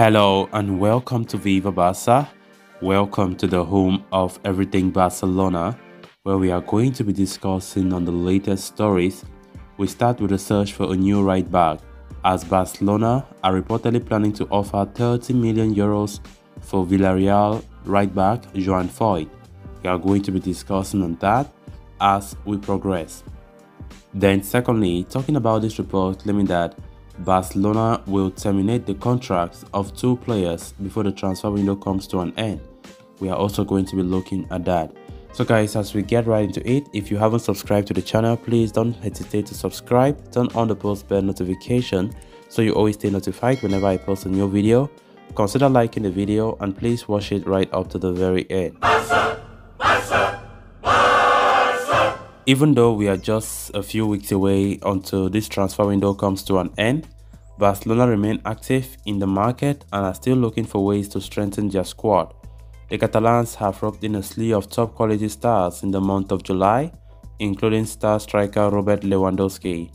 Hello and welcome to Viva Barca. Welcome to the home of everything Barcelona, where we are going to be discussing on the latest stories. We start with the search for a new right back, as Barcelona are reportedly planning to offer 30 million euros for Villarreal right back Juan Foyth. We are going to be discussing on that as we progress. Then secondly, talking about this report claiming that Barcelona will terminate the contracts of two players before the transfer window comes to an end. We are also going to be looking at that. So guys, as we get right into it, if you haven't subscribed to the channel, please don't hesitate to subscribe, turn on the post bell notification so you always stay notified whenever I post a new video. Consider liking the video and please watch it right up to the very end. Even though we are just a few weeks away until this transfer window comes to an end, Barcelona remain active in the market and are still looking for ways to strengthen their squad. The Catalans have roped in a slew of top quality stars in the month of July, including star striker Robert Lewandowski.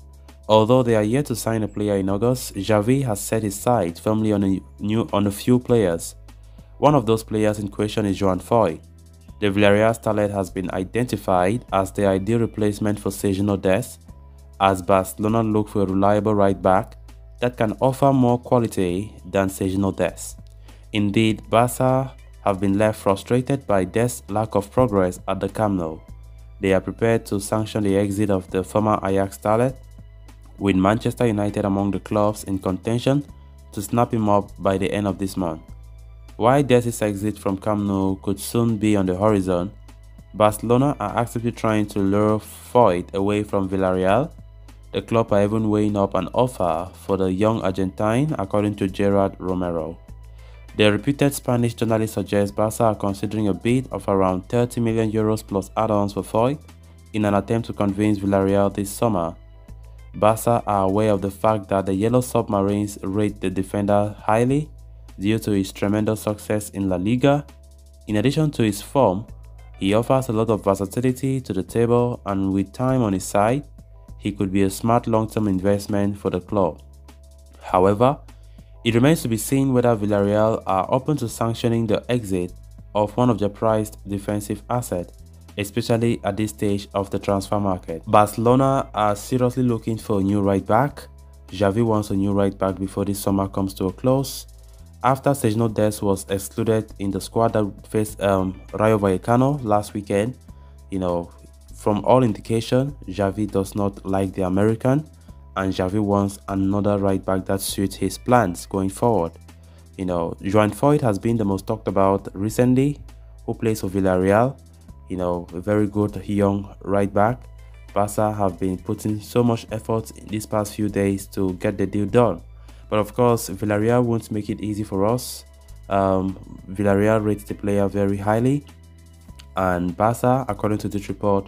Although they are yet to sign a player in August, Xavi has set his sights firmly on a few players. One of those players in question is Juan Foyth. The Villarreal starlet has been identified as the ideal replacement for Sergio Dest, as Barcelona look for a reliable right back that can offer more quality than Sergio Dest. Indeed, Barca have been left frustrated by Dest's lack of progress at the Camp Nou. They are prepared to sanction the exit of the former Ajax starlet, with Manchester United among the clubs in contention to snap him up by the end of this month. While Dest's exit from Camp Nou could soon be on the horizon, Barcelona are actively trying to lure Foyth away from Villarreal. The club are even weighing up an offer for the young Argentine, according to Gerard Romero. The reputed Spanish journalist suggests Barca are considering a bid of around 30 million euros plus add-ons for Foyth in an attempt to convince Villarreal this summer. Barca are aware of the fact that the Yellow Submarines rate the defender highly due to his tremendous success in La Liga. In addition to his form, he offers a lot of versatility to the table, and with time on his side, he could be a smart long-term investment for the club. However, it remains to be seen whether Villarreal are open to sanctioning the exit of one of their prized defensive assets, especially at this stage of the transfer market. Barcelona are seriously looking for a new right back. Xavi wants a new right back before this summer comes to a close. After Sergio Dest was excluded in the squad that faced Rayo Vallecano last weekend, from all indication, Xavi does not like the American, and Xavi wants another right back that suits his plans going forward. Juan Foyth has been the most talked about recently, who plays for Villarreal. A very good young right back. Barca have been putting so much effort in these past few days to get the deal done. But of course, Villarreal won't make it easy for us. Villarreal rates the player very highly, and Barca, according to this report,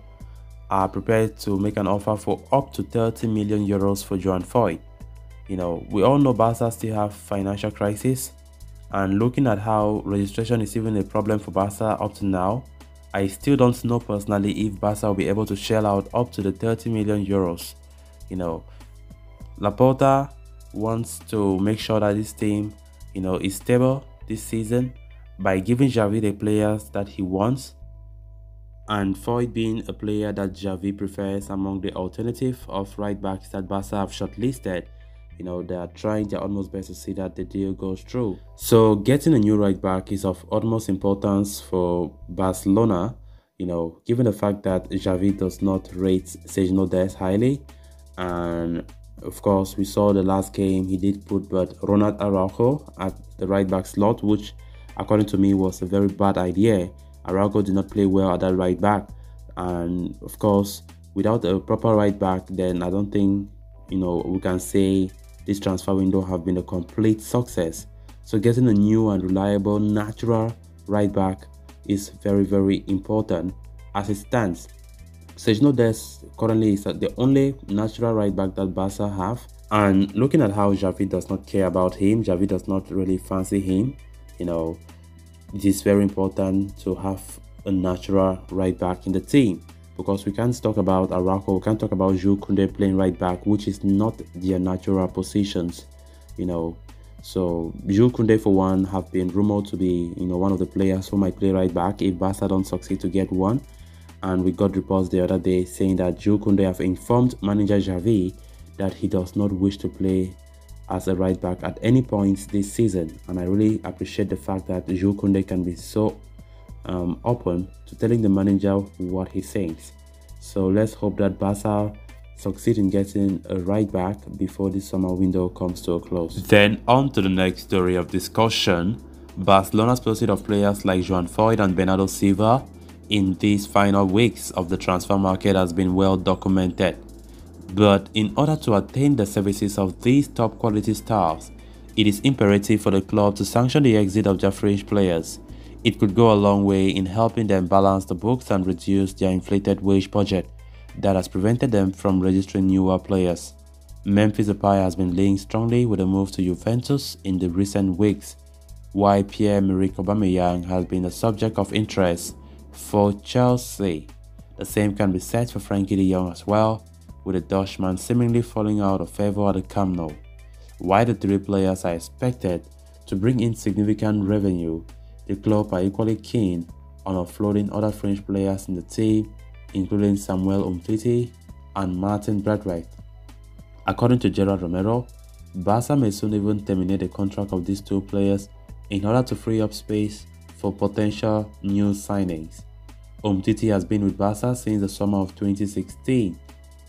are prepared to make an offer for up to 30 million euros for Juan Foyth. We all know Barca still have financial crisis, and looking at how registration is even a problem for Barca up to now, I still don't know personally if Barca will be able to shell out up to the 30 million euros. Laporta wants to make sure that this team, is stable this season by giving Xavi the players that he wants, and Foyth being a player that Xavi prefers among the alternative of right backs that Barca have shortlisted. They are trying their utmost best to see that the deal goes through. So getting a new right back is of utmost importance for Barcelona, given the fact that Xavi does not rate Sergio Dest highly. And of course, we saw the last game he did put but Ronald Araujo at the right back slot, which according to me was a very bad idea. Araujo did not play well at that right back, and of course, without a proper right back, then I don't think we can say this transfer window have been a complete success. So getting a new and reliable natural right back is very, very important as it stands. Sergio Dest currently is the only natural right back that Barca have, and looking at how Xavi does not care about him, Xavi does not really fancy him, it is very important to have a natural right back in the team, because we can't talk about Araujo, we can't talk about Jules Koundé playing right back, which is not their natural positions. So Jules Koundé, for one, have been rumored to be one of the players who might play right back if Barca don't succeed to get one. And we got reports the other day saying that Jules Koundé have informed manager Xavi that he does not wish to play as a right back at any point this season. And I really appreciate the fact that Jules Koundé can be so open to telling the manager what he thinks. So let's hope that Barca succeed in getting a right back before the summer window comes to a close. Then on to the next story of discussion. Barcelona's pursuit of players like Juan Foyth and Bernardo Silva in these final weeks of the transfer market has been well documented. But in order to attain the services of these top quality stars, it is imperative for the club to sanction the exit of their fringe players. It could go a long way in helping them balance the books and reduce their inflated wage budget that has prevented them from registering newer players. Memphis Depay has been linked strongly with a move to Juventus in the recent weeks, while Pierre-Emerick Aubameyang has been a subject of interest for Chelsea. The same can be said for Frankie de Jong as well, with the Dutchman seemingly falling out of favor at the Camp Nou. While the three players are expected to bring in significant revenue, the club are equally keen on offloading other French players in the team, including Samuel Umtiti and Martin Braithwaite. According to Gerard Romero, Barca may soon even terminate the contract of these two players in order to free up space for potential new signings. Umtiti has been with Barca since the summer of 2016,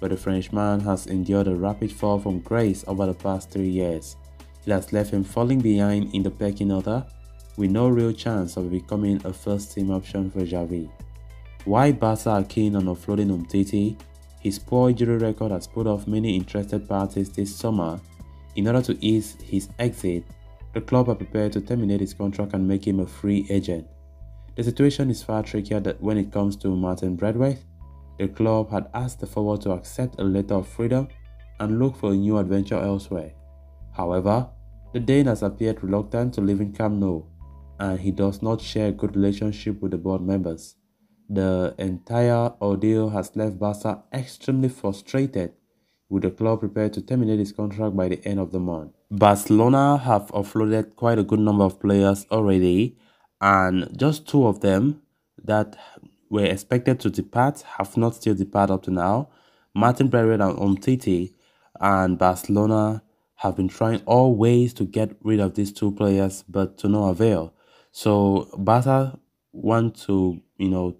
but the Frenchman has endured a rapid fall from grace over the past 3 years. It has left him falling behind in the pecking order, with no real chance of becoming a first-team option for Xavi. While Barca are keen on offloading Umtiti, his poor injury record has put off many interested parties this summer. In order to ease his exit, the club are prepared to terminate his contract and make him a free agent. The situation is far trickier when it comes to Martin Braithwaite. The club had asked the forward to accept a letter of freedom and look for a new adventure elsewhere. However, the Dane has appeared reluctant to leave in Camp Nou, and he does not share a good relationship with the board members. The entire ordeal has left Barca extremely frustrated, with the club prepared to terminate his contract by the end of the month. Barcelona have offloaded quite a good number of players already, and just two of them that were expected to depart have not still departed up to now. Martin Braithwaite and Umtiti, and Barcelona have been trying all ways to get rid of these two players, but to no avail. So Barca want to,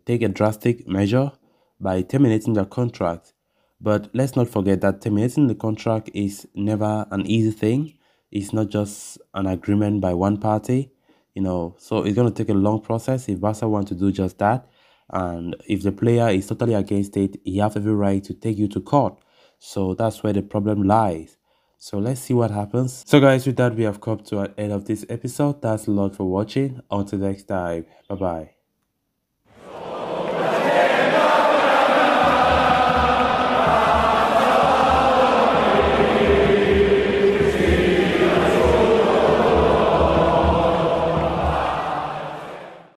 take a drastic measure by terminating their contract. But let's not forget that terminating the contract is never an easy thing. It's not just an agreement by one party, so it's going to take a long process if Barca want to do just that. And if the player is totally against it, he has every right to take you to court. So that's where the problem lies. So let's see what happens. So guys, with that, we have come to an end of this episode. Thanks a lot for watching. Until next time, bye bye.